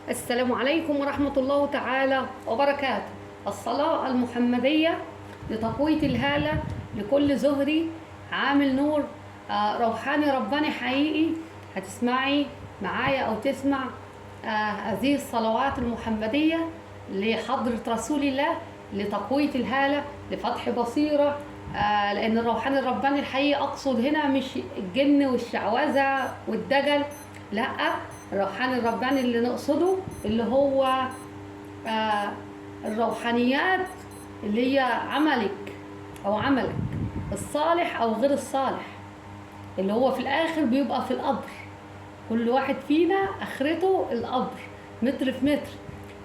السلام عليكم ورحمة الله تعالى وبركاته. الصلاة المحمدية لتقوية الهالة لكل زهري عامل نور روحاني رباني حقيقي. هتسمعي معايا أو تسمع هذه الصلوات المحمدية لحضرة رسول الله لتقوية الهالة لفتح بصيرة. لأن الروحاني الرباني الحقيقي أقصد هنا مش الجن والشعوذة والدجل، لأ، الروحاني الرباني اللي نقصده اللي هو الروحانيات اللي هي عملك الصالح أو غير الصالح، اللي هو في الآخر بيبقى في القبر. كل واحد فينا آخرته القبر، متر في متر.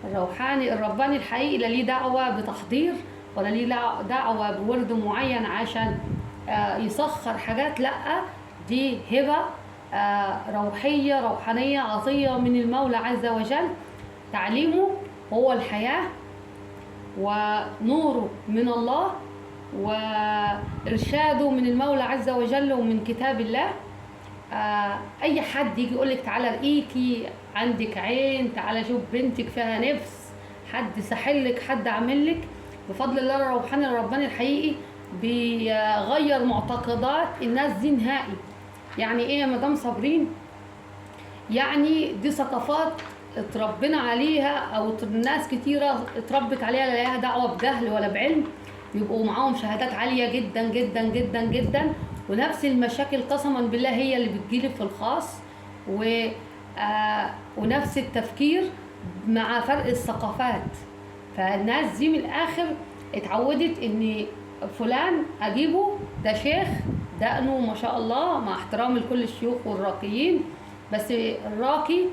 الروحاني الرباني الحقيقي لا ليه دعوة بتحضير ولا ليه دعوة بورد معين عشان يسخر حاجات، لأ، دي هبة روحية روحانية عطية من المولى عز وجل. تعليمه هو الحياة ونوره من الله وإرشاده من المولى عز وجل ومن كتاب الله. أي حد يجي يقولك تعالى رقيكي، عندك عين، تعالى شوف بنتك فيها نفس، حد ساحلك، حد عاملك، بفضل الله الروحاني الرباني الحقيقي بيغير معتقدات الناس دي نهائي. يعني ايه يا مدام صابرين؟ يعني دي ثقافات اتربينا عليها او ناس كتيره اتربت عليها، لا لها دعوه بجهل ولا بعلم، بيبقوا معاهم شهادات عاليه جدا جدا جدا جدا، ونفس المشاكل قسما بالله هي اللي بتجيلي في الخاص ونفس التفكير مع فرق الثقافات. فالناس دي من الاخر اتعودت ان فلان اجيبه ده شيخ دقنه ما شاء الله، مع احترام لكل الشيوخ والراقيين، بس الراقي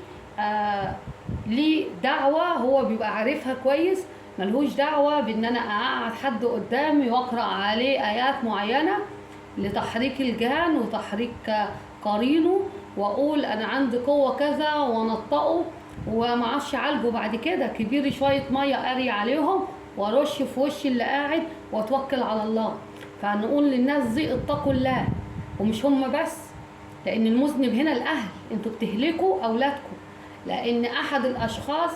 ليه دعوة هو بيبقى عارفها كويس، ملهوش دعوة بان انا اقعد حد قدامي واقرأ عليه ايات معينة لتحريك الجهان وتحريك قرينه، واقول انا عندي قوة كذا وانطقه ومعرفش اعالجه. بعد كده كبير شوية مية قاري عليهم وارش في وش اللي قاعد واتوكل على الله. فنقول للناس دي اتقوا الله، ومش هم بس، لان المذنب هنا الاهل، انتوا بتهلكوا اولادكم. لان احد الاشخاص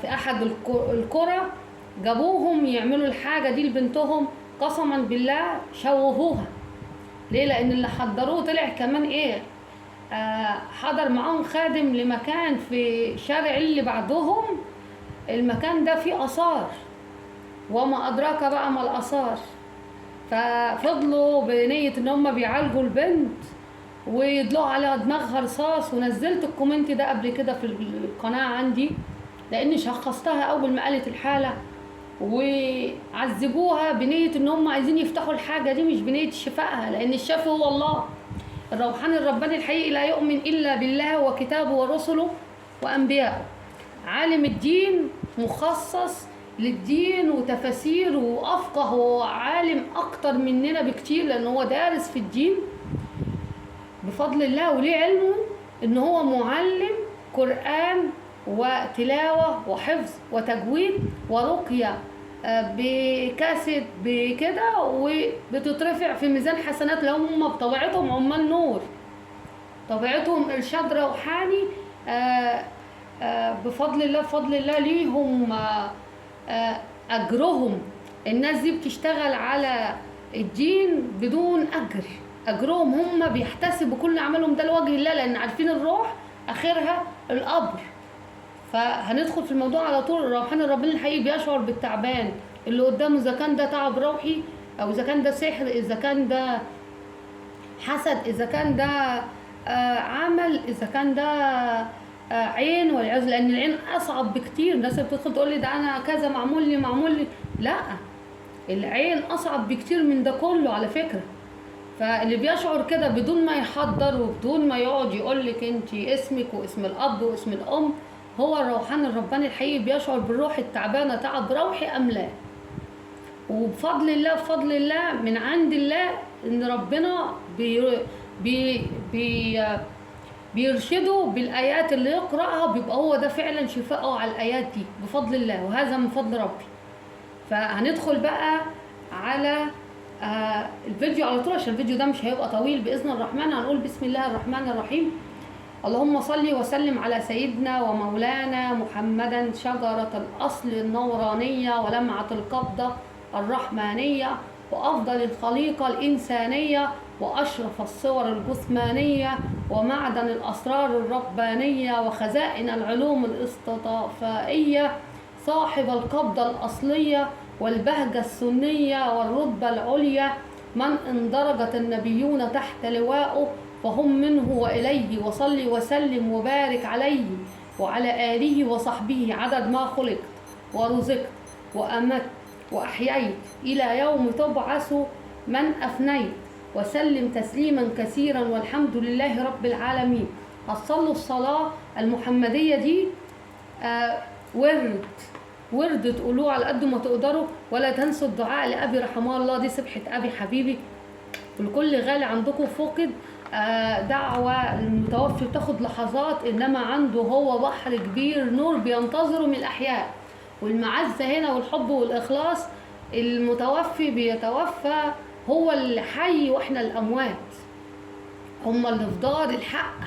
في احد القرى جابوهم يعملوا الحاجه دي لبنتهم، قسما بالله شوهوها. ليه؟ لان اللي حضروه طلع كمان ايه، حضر معاهم خادم لمكان في شارع اللي بعدهم، المكان ده فيه اثار، وما ادراك بقى ما الاثار. ففضلوا بنية ان هم بيعالجوا البنت ويدلوا على دماغها رصاص، ونزلت الكومنت ده قبل كده في القناة عندي، لاني شخصتها اول ما قالت الحالة، وعذبوها بنية ان هم عايزين يفتحوا الحاجة دي، مش بنية شفائها، لان الشافي هو الله. الروحاني الرباني الحقيقي لا يؤمن الا بالله وكتابه ورسله وانبيائه. عالم الدين مخصص للدين وتفاسير، وافقه وعالم اكتر مننا بكتير، لان هو دارس في الدين بفضل الله، وليه علمه ان هو معلم قرآن وتلاوة وحفظ وتجويد ورقية بكاسد بكده، وبتترفع في ميزان حسنات لهم. هم بطبيعتهم عمال نور، طبيعتهم ارشاد روحاني، بفضل الله ليهم اجرهم. الناس دي بتشتغل على الدين بدون اجرهم هم بيحتسبوا كل عملهم ده لوجه الله، لان عارفين الروح اخرها القبر. فهندخل في الموضوع على طول. الروحاني الرباني الحقيقي بيشعر بالتعبان اللي قدامه، اذا كان ده تعب روحي او اذا كان ده سحر، اذا كان ده حسد، اذا كان ده عمل، اذا كان ده عين والعياذ، لان العين اصعب بكتير. الناس بتدخل تقول لي ده انا كذا معمول لي، لا، العين اصعب بكتير من ده كله على فكره. فاللي بيشعر كده بدون ما يحضر وبدون ما يقعد يقول لك انت اسمك واسم الاب واسم الام، هو الروحاني الرباني الحقيقي بيشعر بالروح التعبانه تعب روحي ام لا. وبفضل الله من عند الله ان ربنا بيرشده بالايات اللي يقراها، بيبقى هو ده فعلا شفاءه على الايات دي بفضل الله، وهذا من فضل ربي. فهندخل بقى على الفيديو على طول، عشان الفيديو ده مش هيبقى طويل باذن الرحمن. هنقول بسم الله الرحمن الرحيم. اللهم صل وسلم على سيدنا ومولانا محمدا شجرة الأصل النورانية ولمعة القبضة الرحمانية وأفضل الخليقة الإنسانية وأشرف الصور الجثمانية ومعدن الأسرار الربانية وخزائن العلوم الاصطفائية صاحب القبضة الأصلية والبهجة السنية والرتبة العليا من اندرجت النبيون تحت لواءه فهم منه وإليه وصل وسلم وبارك عليه وعلى آله وصحبه عدد ما خلقت ورزقت وأمت وأحييت إلى يوم تبعث من أفنيت وسلم تسليما كثيرا والحمد لله رب العالمين. هتصلوا الصلاة المحمدية دي ورد تقولوه على قد ما تقدروا، ولا تنسوا الدعاء لأبي رحمه الله، دي سبحة أبي حبيبي والكل غالي عندكم فقد. دعوة المتوفي بتاخد لحظات، إنما عنده هو بحر كبير نور بينتظره من الأحياء، والمعزة هنا والحب والإخلاص. المتوفي بيتوفى هو اللي حي وإحنا الأموات، هم اللي في دار الحق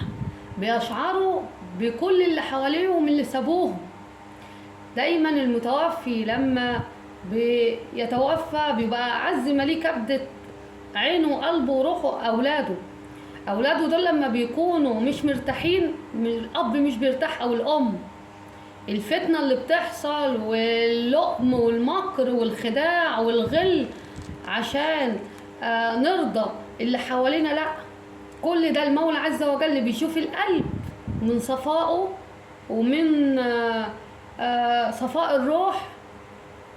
بيشعروا بكل اللي حواليهم اللي سابوهم. دايما المتوفي لما بيتوفى بيبقى أعز ما ليه كبدة عينه وقلبه وروحه أولاده دول لما بيكونوا مش مرتاحين، الأب مش بيرتاح أو الأم، الفتنة اللي بتحصل واللؤم والمكر والخداع والغل عشان نرضى اللي حوالينا، لا، كل ده المولى عز وجل بيشوف القلب من صفائه ومن صفاء الروح.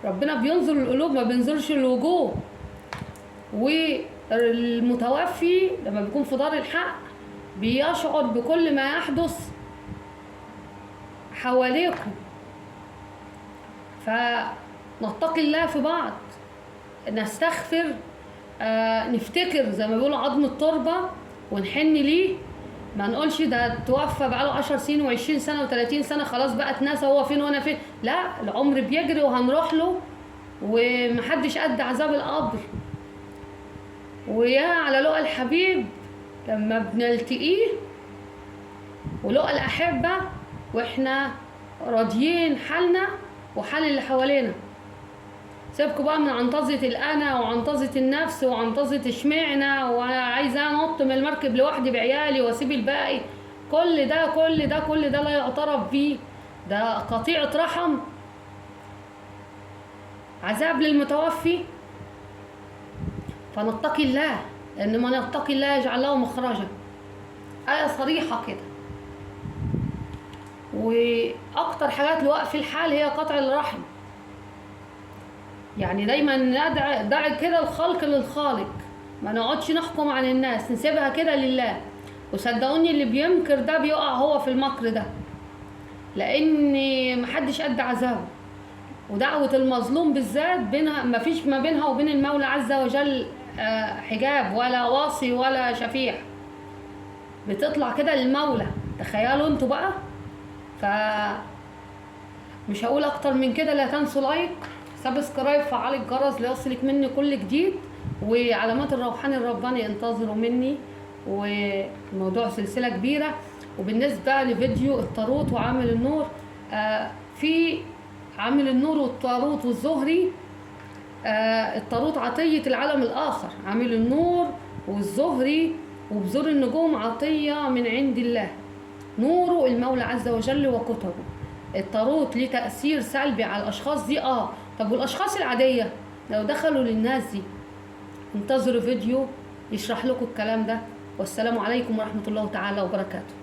ربنا بينظر القلوب ما بينظرش الوجوه. والمتوفي لما بيكون في دار الحق بيشعر بكل ما يحدث حواليكم، فنتقي الله في بعض، نستغفر، نفتكر زي ما بيقولوا عظم التربة ونحن ليه. ما نقولش ده توفى بقاله 10 سنين و20 سنة و30 سنة خلاص بقى اتنسى هو فين وانا فين، لا، العمر بيجري وهنروح له ومحدش قد عذاب القبر. ويا على لقى الحبيب لما بنلتقيه ولقى الأحبة واحنا راضيين حالنا وحال اللي حوالينا. سيبكوا بقى من عنطزة الأنا وعنطزة النفس وعنطزة اشمعنا وأنا عايزة أنط من المركب لوحدي بعيالي وأسيب الباقي. كل ده لا يعترف بيه، ده قطيعة رحم، عذاب للمتوفي. فنتقي الله، لأن من يتقي الله يجعل له مخرجا، آية صريحة كده. وأكتر حاجات لوقف الحال هي قطع الرحم. يعني دايما ندع كده الخلق للخالق، ما نقعدش نحكم عن الناس، نسيبها كده لله. وصدقوني اللي بيمكر ده بيقع هو في المكر ده، لأن محدش قد عذابه. ودعوة المظلوم بالذات بينها مفيش ما بينها وبين المولى عز وجل حجاب ولا واصي ولا شفيع، بتطلع كده للمولى. تخيلوا انتوا بقى. مش هقول اكتر من كده. لا تنسوا لايك، سبسكرايب، فعل الجرس ليصلك مني كل جديد، وعلامات الروحاني الرباني انتظروا مني، وموضوع سلسلة كبيرة. وبالنسبة لفيديو الطاروت وعامل النور، في عامل النور والطاروت والزهري، الطاروت عطية العالم الآخر، عامل النور والزهري وبذور النجوم عطية من عند الله، نوره المولى عز وجل وكتبه. الطاروت ليه تأثير سلبي على الأشخاص دي، طب والأشخاص العادية لو دخلوا للناس دي؟ انتظروا فيديو يشرح لكم الكلام ده. والسلام عليكم ورحمة الله تعالى وبركاته.